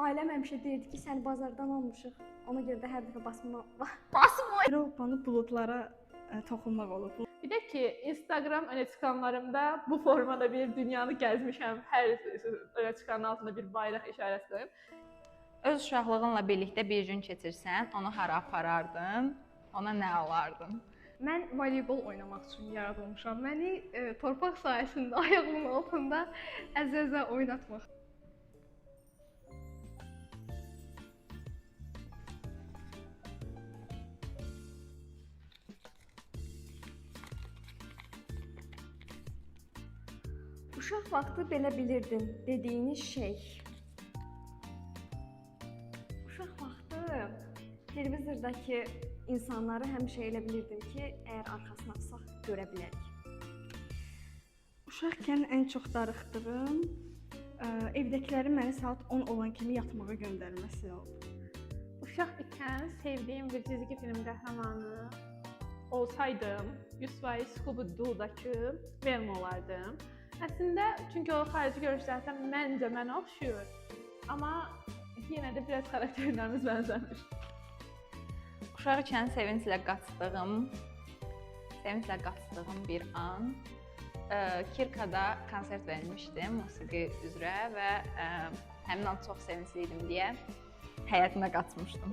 Ailəm həmişə deyirdi ki, səni bazardan almışıq. Ona görə də hər dəfə basma. Avropanı buludlara toxunmaq olub. Bir də ki, Instagram öne çıxanlarımda bu formada bir dünyanı gəzmişəm. Hər öne çıxanın altında bir bayraq işarəsi qoyub. Öz uşaqlığınla birlikdə bir gün keçirsən, onu hara aparardın, ona nə alardın? Mən voleybol oynamaq üçün yaradılmışam. Məni torpaq sahəsində ayağımın altında əzəzə oynatmaq. Uşaq vaxtı belə bilirdim dediyiniz şey. Uşaq vaxtı televizordakı insanları həmişə elə bilirdim ki, əgər arxasına baxsaq görə bilərik. Uşaqkən ən çox darıxdığım evdəkilərin məni saat 10 olan kimi yatmağa göndərməsi oldu. Uşaq ikən sevdiyim bir çizgi film qəhrəmanı olsaydım, 100% Scooby-Doo'dakı Velma olardım. Əslində, çünki o xarici görüşlərdən məncə mənə oxşuyur. Amma yenə də biraz xarakterlərimiz bənzəmir. Uşaq ikən sevinclə qaçdığım bir an Kirkada konsert vermişdim musiqi üzrə və həmin an çox sevincli idim deyə həyətinə qaçmışdım.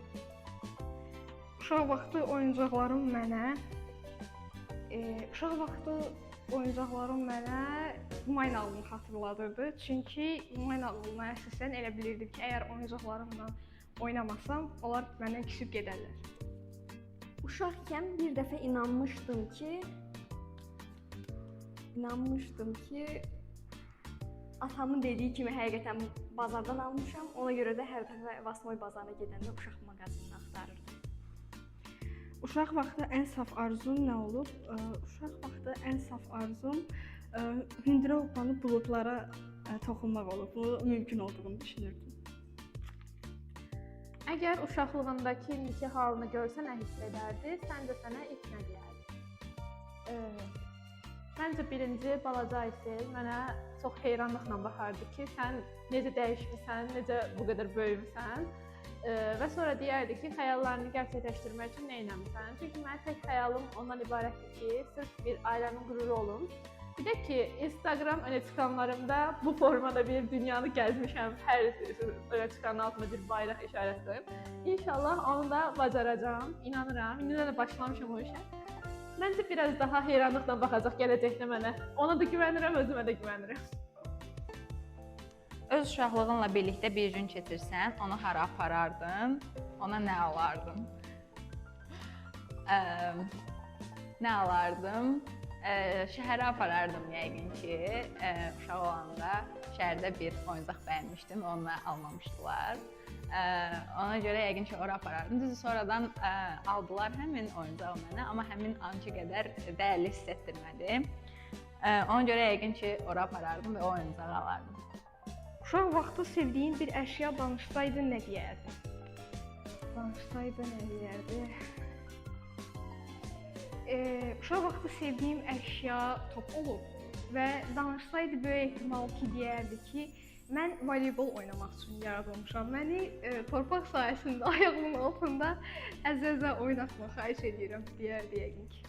Uşaq vaxtı oyuncaqlarım mənə may nağılını xatırladırdı. Çünki may nağılına əsasən elə bilirdim ki, əgər oyuncaqlarımla oynamasam, onlar məndən küsüb gedərlər. Uşaqkən bir dəfə inanmışdım ki, atamın dediyi kimi həqiqətən bazardan almışam. Ona görə də hər dəfə Vasmoy bazarına gedəndə uşaq mağazasını axtarırdım. Uşaq vaxtı ən saf arzum nə olub? Uşaq vaxtı ən saf arzum Avropanı buludlara toxunmaq olub. Bu mümkün olduğunu düşünürdüm. Əgər uşaqlığındakı indiki halını görsən nə hiss edərdi? Səncə sənə ilk nə deyərdi? Məncə birinci balaca Aysel mənə çox heyranlıqla baxardı ki, sən necə dəyişmisən, necə bu qədər böyümüsən. Və sonra deyərdi ki, xəyallarını gerçəkləşdirmək üçün nə etməlisən? Çünki mənim tək xəyalım ondan ibarətdir ki, sırf bir ailəmin qüruru olum. Bir də ki, Instagram öne çıxanlarımda bu formada bir dünyanı gəzmişəm. Hər öne çıxanın altında bir bayraq işarəsi qoyub. İnşallah onu da bacaracağam, inanıram. İndi də başlamışam o işə. Məncə biraz daha heyranlıqla baxacaq gələcəkdə mənə. Ona da güvənirəm, özümə də güvənirəm. Öz uşaqlığınla birlikdə bir gün keçirsən, onu hara aparardın, ona nə alardın? Nə alardım? Şəhərə aparardım yəqin ki, uşaq olanda şəhərdə bir oyuncaq bəyənmişdim, onu mənə almamışdılar. Ona görə yəqin ki, ora aparardım. Düzdür, sonradan aldılar həmin oyuncağı mənə, amma həmin anki qədər dəyərli hiss etdirmədi. Ona görə yəqin ki, ora aparardım və o oyuncağı alardım. Uşaq vaxtı sevdiyin bir əşya danışsaydı nə deyərdi? Uşaq vaxtı sevdiyim əşya top olub və danışsaydı böyük ehtimal ki, deyərdi ki, mən voleybol oynamaq üçün yaradılmışam. Məni torpaq sahəsində ayağımın altında əzəzə oynatmaq xahiş edirəm, deyərdi yəqin ki.